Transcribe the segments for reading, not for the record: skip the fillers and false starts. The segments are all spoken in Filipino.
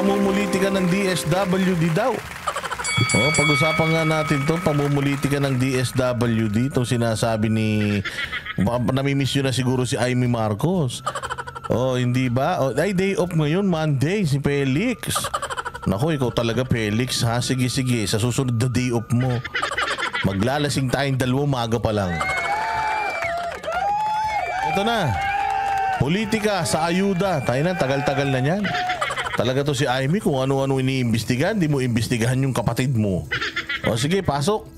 pamumulitika ng DSWD daw. Pag-usapan nga natin to, pamumulitika ng DSWD, itong sinasabi ni, namimiss yun na siguro si Amy Marcos. Hindi ba? Ay, day off ngayon, Monday, si Felix. Naku, ikaw talaga, Felix, ha? Sige, sa susunod na day off mo. Maglalasing tayong 2 umaga pa lang. Ito na. Politika sa ayuda. Tayo na, tagal-tagal na yan. Talaga to si Amy, kung ano-ano iniimbestigahan, di mo imbestigahan yung kapatid mo. Sige, pasok.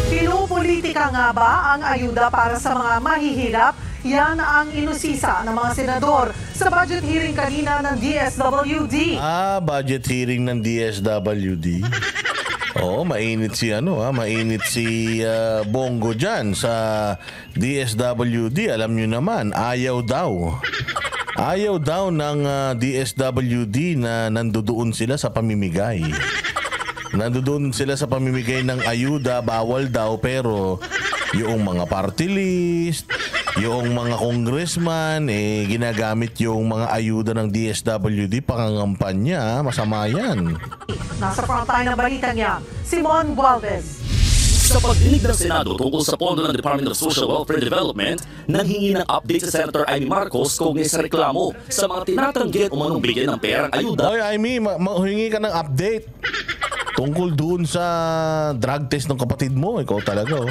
Pinupolitika nga ba ang ayuda para sa mga mahihirap? Yan ang inusisa ng mga senador sa budget hearing kanina ng DSWD. Budget hearing ng DSWD. Mainit si mainit si Bongo dyan sa DSWD. Alam nyo naman, ayaw daw ng DSWD na nandoon sila sa pamimigay. Nandoon sila sa pamimigay ng ayuda, bawal daw, pero yung mga party list, yung mga congressman, ginagamit yung mga ayuda ng DSWD pangangampanya. Masama yan. Nasa frontline ng balita niya, Simon Gualvez. Sa pagdinig ng Senado tungkol sa pondo ng Department of Social Welfare and Development, nanghingi ng update sa Senator Amy Marcos kaugnay sa reklamo sa mga tinatanggi at umanong bigyan ng perang ayuda. Amy, humingi ka ng update tungkol doon sa drug test ng kapatid mo. Ikaw talaga,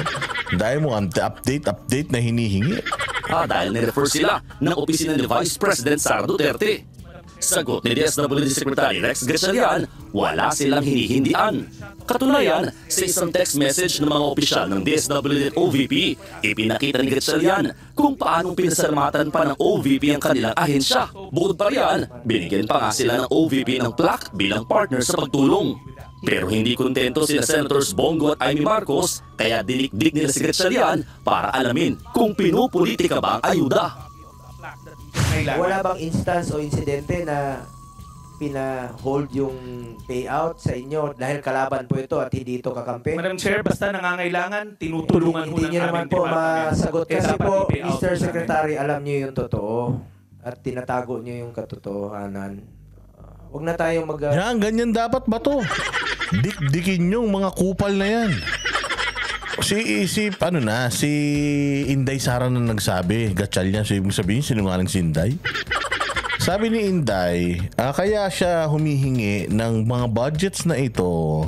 dahil mo update na hinihingi. Dahil nirefer sila ng opisina ni Vice President Sara Duterte. Sagot ni DSWD Secretary Rex Gatchalian, wala silang hinihindian. Katunayan, sa isang text message ng mga opisyal ng DSWD at OVP, ipinakita ni Gatchalian kung paanong pinasalamatan pa ng OVP ang kanilang ahensya. Bukod pa riyan, binigyan pa nga sila ng OVP ng plaque bilang partner sa pagtulong. Pero hindi kontento sila Senators Bongo at Amy Marcos, kaya dinikdik nila si Gatchalian para alamin kung pinupolitika ba ang ayuda. Wala bang instance o insidente na pina-hold yung payout sa inyo dahil kalaban po ito at hindi ito kakampi? Madam Chair, basta nangangailangan, tinutulungan ho ng Hindi nyo naman po masagot. Kasi po, Mr. Secretary, alam nyo yung totoo at tinatago nyo yung katotohanan. Huwag na tayong ganyan dapat ba to? Dikdikin yung mga kupal na yan. Si Inday Sara na nagsabi, Gatchalian, so ibig sabihin, sinungaling si Inday? Sabi ni Inday, kaya siya humihingi ng mga budgets na ito,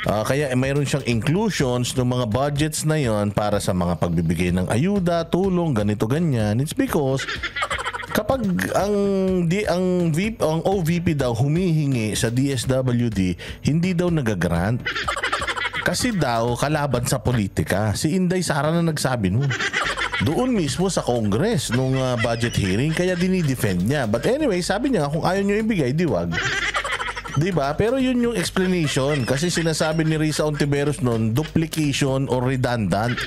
kaya mayroon siyang inclusions ng mga budgets na yon para sa mga pagbibigay ng ayuda, tulong, ganito, ganyan. It's because kapag ang OVP daw humihingi sa DSWD, hindi daw nagagrant. Kasi daw kalaban sa politika. Si Inday Sara na nagsabi nun. Doon mismo sa Congress nung budget hearing, kaya dinidefend niya. But anyway, sabi niya kung ayaw niyo ibigay, diwag. Diba? Pero yun yung explanation. Kasi sinasabi ni Risa Ontiveros nun, duplication or redundant.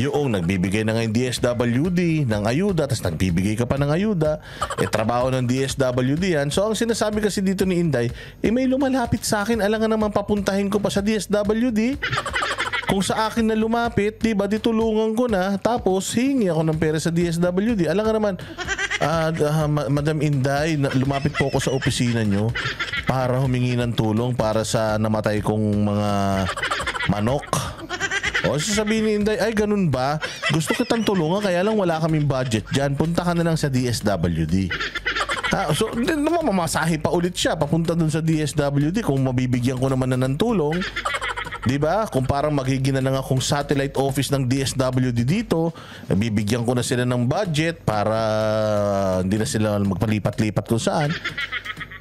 Yung nagbibigay na ngayon DSWD ng ayuda, tapos nagbibigay ka pa ng ayuda, trabaho ng DSWD yan. So ang sinasabi kasi dito ni Inday, may lumalapit sa akin, alangan naman papuntahin ko pa sa DSWD. Kung sa akin na lumapit, diba, ditulungan ko na, tapos hingi ako ng pera sa DSWD. Alangan naman, Madam Inday, lumapit po ako sa opisina nyo para humingi ng tulong para sa namatay kong mga manok. Sasabihin ni Inday, ay ganun ba? Gusto kitang tulungan, kaya lang wala kaming budget dyan. Punta ka na lang sa DSWD. So, mamasahe pa ulit siya papunta dun sa DSWD kung mabibigyan ko naman na ng tulong. Diba? Kung parang magiging na lang akong satellite office ng DSWD dito, bibigyan ko na sila ng budget para hindi na sila magpalipat-lipat kung saan.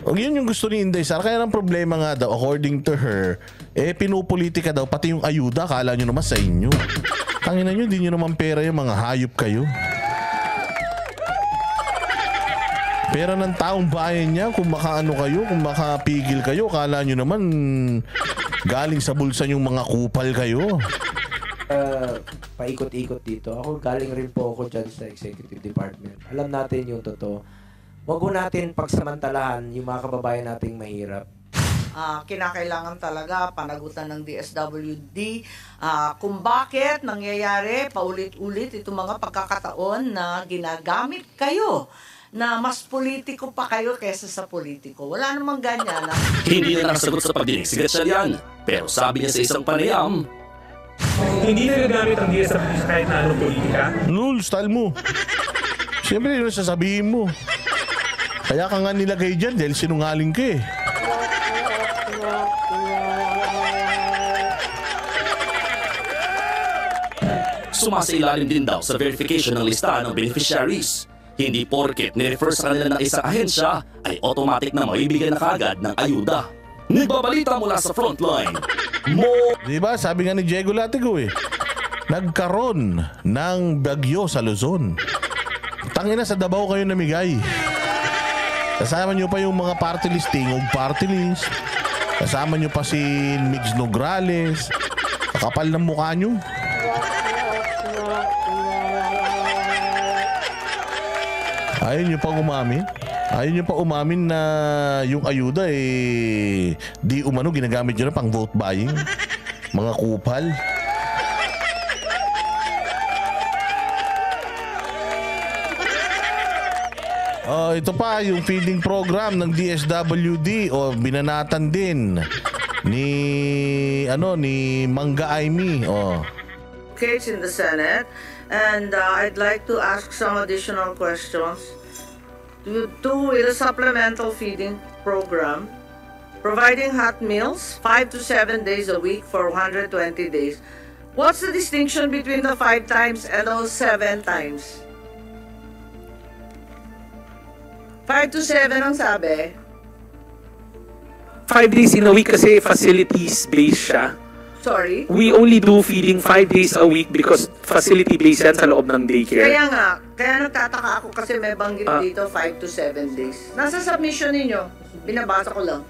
Yun yung gusto ni Inday Sara. Kaya ang problema nga daw, according to her, pinupolitika daw, pati yung ayuda, kala nyo naman sa inyo. Tangina nyo, di nyo naman pera yung mga hayop kayo. Pera ng taong bayan niya, kung makaano kayo, kung makapigil kayo, kala nyo naman galing sa bulsa yung mga kupal kayo. Paikot-ikot dito. Ako galing rin po ako dyan sa Executive Department. Alam natin yung totoo. Huwag natin pagsamantalahan yung mga kababayan nating mahirap. Kinakailangan talaga panagutan ng DSWD kung bakit nangyayari paulit-ulit itong mga pagkakataon na ginagamit kayo na mas politiko pa kayo kesa sa politiko. Wala namang ganyan. Hindi na nakasagot sa pagdinig si Gatchalian. Pero sabi niya sa isang panayam, Hindi nagagamit ang DSWD sa kahit na anong politika. Lul, style mo. Siyempre, yun ang sasabihin mo. Kaya ka nga nilagay dyan dahil sinungaling ka eh. sumasailalim din daw sa verification ng listahan ng beneficiaries. Hindi porket nirefer sa kanila ng isang ahensya ay automatic na maibigyan na kaagad ng ayuda. Nagbabalita mula sa frontline, Diba, sabi nga ni Diego Latigo eh, nagkaroon ng bagyo sa Luzon. Tangina, sa Davao kayo namigay. Kasama nyo pa yung mga party list, Tingog party list. Kasama nyo pa si Migs Nograles. Kapal ng mukha nyo. Ayaw nyo pa umamin? Ayaw nyo pa umamin na yung ayuda eh di umano ginagamit nyo na pang vote buying? Mga kupal. Ito pa yung feeding program ng DSWD o binanatan din ni Mangga Aimee. Case in the Senate, and I'd like to ask some additional questions. With a supplemental feeding program, providing hot meals 5 to 7 days a week for 120 days. What's the distinction between the 5 times and those 7 times? 5 to 7 ang sabi. 5 days in a week kasi facilities-based siya. Sorry? We only do feeding 5 days a week because facility-based yan sa loob ng daycare. Kaya nagtataka ako kasi may banggit dito 5 to 7 days. Nasa submission ninyo, binabasa ko lang.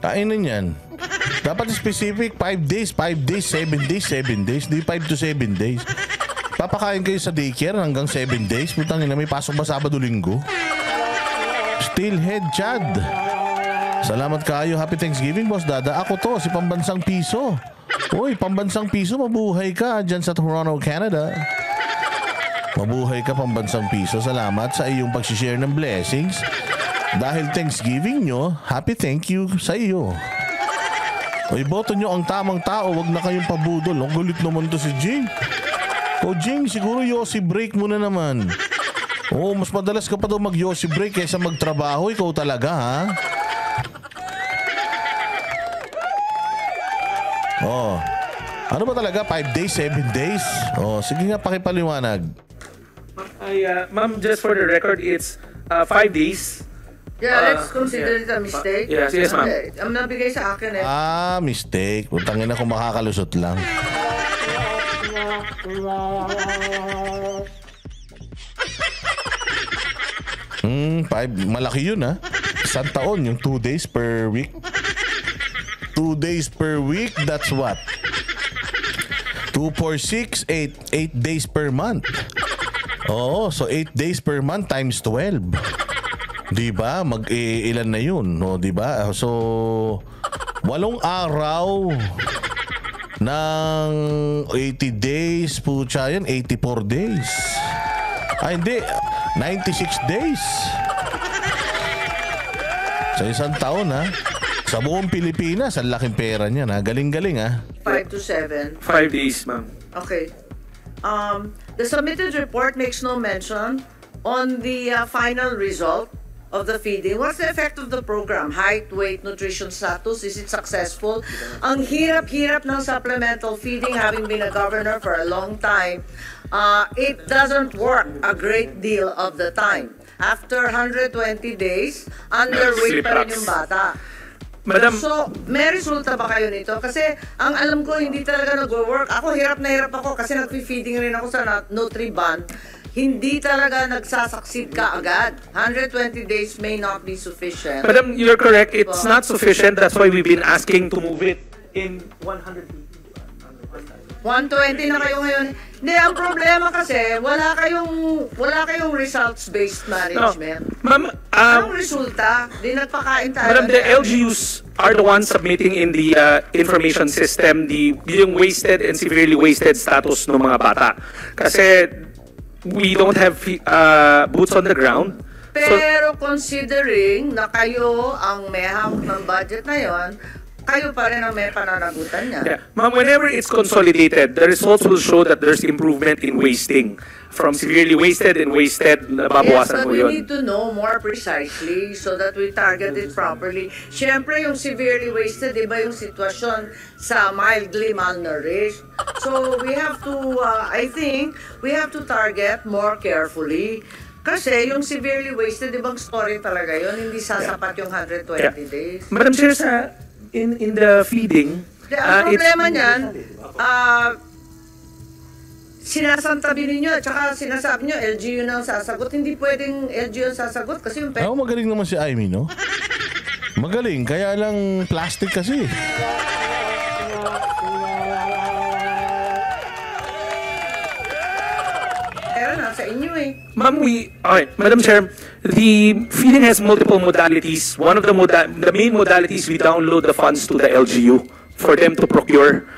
Kainan yan. Dapat specific, 5 days, 5 days, 7 days, 7 days, di 5 to 7 days. Papakain kayo sa daycare hanggang 7 days, putang ina, may pasok ba Sabado-Linggo? Steelhead Chad. Salamat kayo. Happy Thanksgiving, Boss Dada. Ako to, si Pambansang Piso. Uy, Pambansang Piso, mabuhay ka dyan sa Toronto, Canada. Mabuhay ka, Pambansang Piso. Salamat sa iyong pag-share ng blessings. Dahil Thanksgiving nyo, happy thank you sa iyo. Uy, boto nyo ang tamang tao. Wag na kayong pabudol. Ang gulit naman to si Jing. O Jing, siguro Yossi break mo na naman. Oo, mas madalas ka pa daw mag-Yossi break kaysa magtrabaho. Ikaw talaga, ha? Ano ba talaga? 5 days, 7 days? Sige nga, pakipaliwanag. Ma'am, just for the record, it's 5 days. Yeah, let's consider it a mistake. Yes, ma'am. Ang nabigay sa akin eh. Mistake. Putangin ako makakalusot lang. Malaki yun, ha? Isang taon, yung 2 days per week. 2 days per week, that's what? 2, 4, 6, 8 days per month. Oo, so 8 days per month times 12. Diba? Mag-ilan na yun, no? Diba? So, 8 araw ng 80 days, putya yan, 84 days. Hindi, 96 days. Sa isang taon, ha? Sa buong Pilipinas, ang laking pera niyan, ha? Galing-galing, ha? 5 to 7. 5 days, ma'am. Okay. The submitted report makes no mention on the final result of the feeding. What's the effect of the program? Height, weight, nutrition status? Is it successful? Ang hirap-hirap ng supplemental feeding, having been a governor for a long time, it doesn't work a great deal of the time. After 120 days, underweight pa rin yung bata. Madam, So, may resulta ba kayo nito? Kasi ang alam ko hindi talaga nag-work. Ako hirap na hirap ako kasi nag-feeding rin ako sa Nutriban. Hindi talaga nagsasucceed ka agad. 120 days may not be sufficient. Madam, you're correct. It's not sufficient. That's why we've been asking to move it in 100. 120 na kayo ngayon. Hindi, ang problema kasi wala kayong results-based management. No. Ma'am, Anong resulta? Di nagpakain tayo. Madam, the LGUs are the ones submitting in the information system yung wasted and severely wasted status ng mga bata. Kasi we don't have boots on the ground. Pero considering na kayo ang may hawak ng budget na yon, kayo pa rin ang may pananagutan niya. Yeah. Ma'am, whenever it's consolidated, the results will show that there's improvement in wasting. From severely wasted and wasted, Yes, nababawasan but mo we yun. need to know more precisely so that we target it properly. Siyempre, yung severely wasted, iba yung sitwasyon sa mildly malnourished. So, we have to, I think, we have to target more carefully. Kasi yung severely wasted, ibang story talaga yun. Hindi sasapat yung 120 days. Madam Chair, in the feeding, Ang problema niyan, sinasantabi ninyo at saka sinasabi nyo LGU na ang sasagot. Hindi pwedeng LGU ang sasagot kasi yung Ako magaling naman si Amy, no? Magaling, kaya lang plastic kasi. pera nasa inyo eh. Ma'am, Madam Chair, the feeding has multiple modalities. One of the main modalities, we download the funds to the LGU for them to procure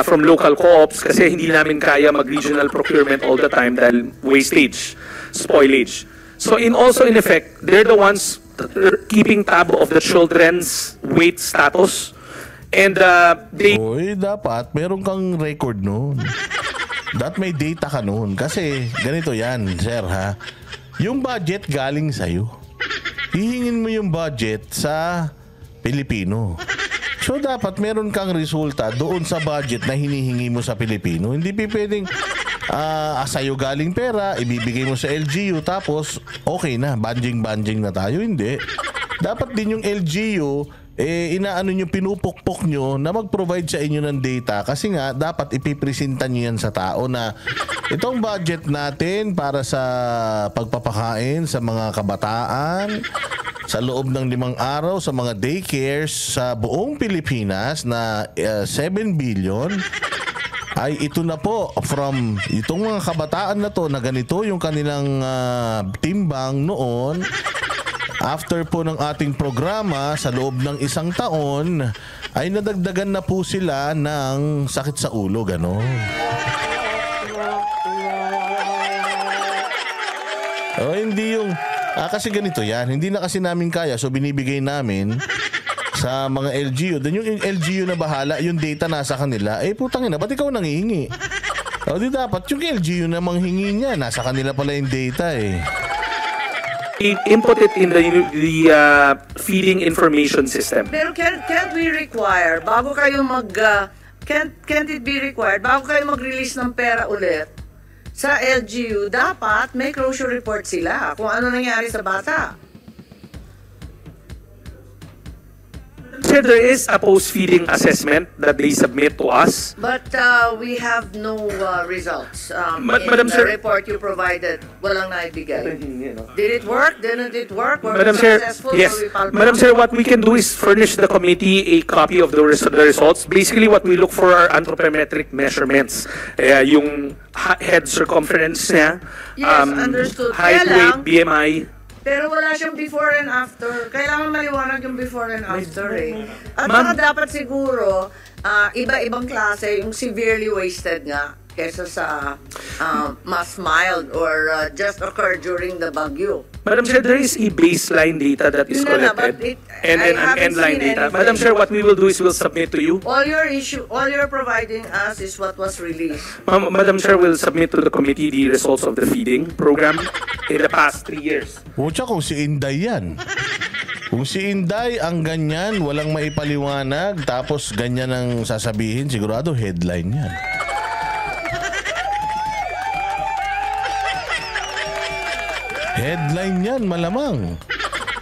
from local co-ops kasi hindi namin kaya mag-regional procurement all the time dahil wastage, spoilage. So in effect, they're the ones keeping tab of the children's weight status. And they... Uy, dapat meron kang record noon. Dapat may data ka noon. Kasi ganito yan, sir, ha? Yung budget galing sa'yo. Hihingin mo yung budget sa Pilipino. So dapat meron kang resulta doon sa budget na hinihingi mo sa Pilipino. Hindi pwedeng sa'yo galing pera, ibibigay mo sa LGU, tapos okay na, banjing-banjing na tayo. Hindi. Dapat din yung LGU, inaano nyo, pinupukpok nyo na mag-provide sa inyo ng data kasi nga dapat ipipresenta nyo yan sa tao na itong budget natin para sa pagpapakain sa mga kabataan sa loob ng 5 araw sa mga daycares sa buong Pilipinas na 7 billion ay ito na po from itong mga kabataan na to na ganito yung kanilang timbang noon. After po ng ating programa sa loob ng 1 taon ay nadagdagan na po sila ng sakit sa ulo, gano'n. Hindi yung kasi ganito yan, hindi na kasi namin kaya, so binibigay namin sa mga LGU. Then yung LGU na bahala, yung data nasa kanila, putangin na, ba't ikaw nangihingi? Di dapat yung LGU na manghingi niya, nasa kanila pala yung data input it in the feeding information system. Pero can't we require, bago kayo can't it be required, bago kayo mag-release ng pera ulit sa LGU, dapat may closure report sila kung ano nangyari sa bata. Sir, there is a post-feeding assessment that they submit to us. But we have no results. Madam in Chair, the report you provided, walang naibigay. Did it work? Didn't it work? Were Madam we Chair, successful? yes. Were we palpable? Madam Chair, what we can do is furnish the committee a copy of the results. Basically, what we look for are anthropometric measurements. Yung head circumference niya, Yes, understood. height, Kaya weight, lang, BMI. pero wala siyang before and after. Kailangan maliwanag yung before and after eh. At Ma'am, saka dapat siguro, iba-ibang klase, yung severely wasted nga, kesa sa mas mild or just occurred during the bagyo. Madam Chair, there is a baseline data that is Yun na, collected but and then I an haven't endline seen data. anything. Madam Chair, what we will do is we'll submit to you. All you're providing us is what was released. Madam Chair will submit to the committee the results of the feeding program in the past 3 years. Pucha, kung si Inday yan. Kung si Inday ang ganyan, walang maipaliwanag, tapos ganyan ang sasabihin, sigurado headline yan. Headline yan, malamang.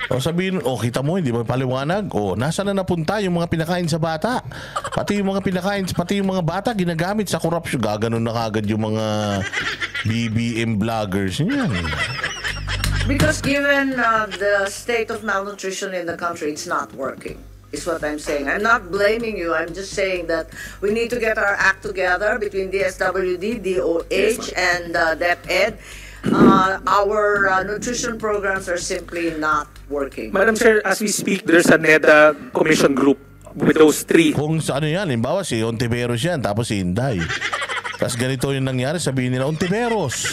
O sabihin, kita mo, hindi mo paliwanag. Nasa na napunta yung mga pinakain sa bata? Pati yung mga bata ginagamit sa korupsyon. Gaganon na kagad yung mga BBM vloggers niyan. Because given the state of malnutrition in the country, it's not working, is what I'm saying. I'm not blaming you. I'm just saying that we need to get our act together between DSWD, DOH, and DepEd. Our nutrition programs are simply not working. Madam Chair, as we speak, there's a NEDA commission group with those 3. Kung sa ano yan, halimbawa si Ontiveros yan, tapos si Inday. Tapos ganito yung nangyari, sabihin nila, Ontiveros,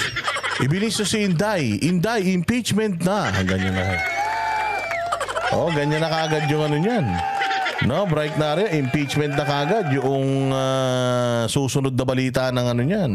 Ibilis si Inday. Inday, impeachment na. Ganyan na. Oh, ganyan na kagad yung ano niyan. No, Bright na rin. Impeachment na kagad yung susunod na balita ng ano niyan.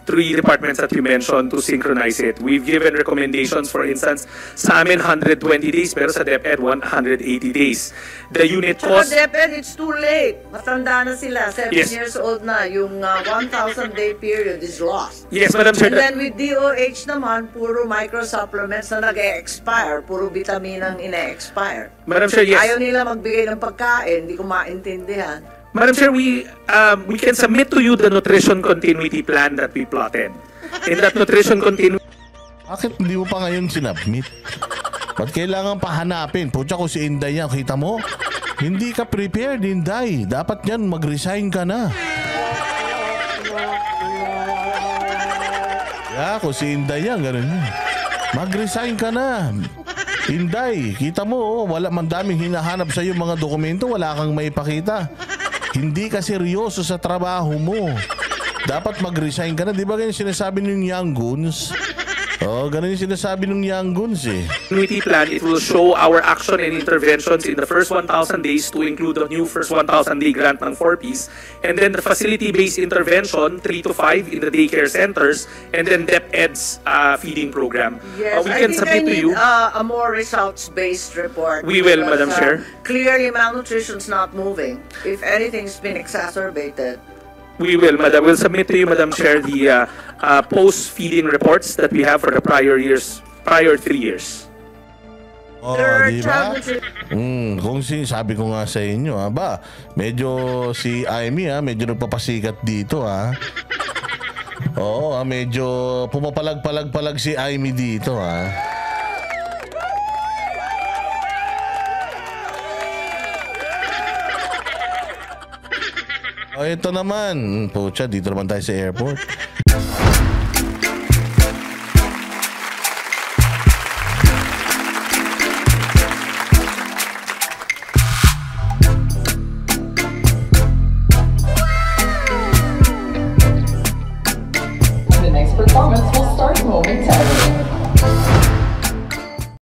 3 departments that you mentioned to synchronize it. We've given recommendations, for instance, sa amin 120 days, pero sa DepEd 180 days. The unit cost... Sa DepEd, it's too late. Matanda na sila. 7 Yes. years old na. Yung 1,000-day period is lost. Yes, Madam Chair. And then with DOH naman, puro micro-supplements na nag-e-expire. Puro vitaminang ine-expire. Madam Chair, yes. Ayaw nila magbigay ng pagkain. Hindi ko maintindihan. Madam Chair, we can submit to you the nutrition continuity plan that we plotted. In that nutrition continuity... Bakit hindi mo pa ngayon sinubmit? Ba't kailangan pahanapin? Pucha ko si Inday yan, kita mo? Hindi ka prepared, Inday. Dapat yan, mag-resign ka na. Ko si Inday yan, ganun yan. Mag-resign ka na. Inday, kita mo, wala man daming hinahanap sa iyo mga dokumento, wala kang maipakita. Hindi ka seryoso sa trabaho mo. Dapat mag-resign ka na. Di ba ganyan sinasabi ng Young Guns? Oh, ganun yung sinasabi ng Young Guns eh. Continuity plan, it will show our action and interventions in the first 1,000 days to include the new first 1,000-day grant ng 4Ps, and then the facility-based intervention, 3 to 5 in the daycare centers, and then DepEd's feeding program. Yes, We can submit to you. a more results-based report. We will, because, Madam Chair. Clearly, malnutrition's not moving. If anything's been exacerbated. We will, Madam. We'll submit to you, Madam Chair, the post-feeding reports that we have for the prior 3 years. Oh, di ba? Kung sabi ko nga sa inyo, medyo si Amy medyo nagpapasikat dito Oo, medyo pumapalag-palag-palag si Amy dito Oh, ito naman. Pucha, dito naman tayo sa airport.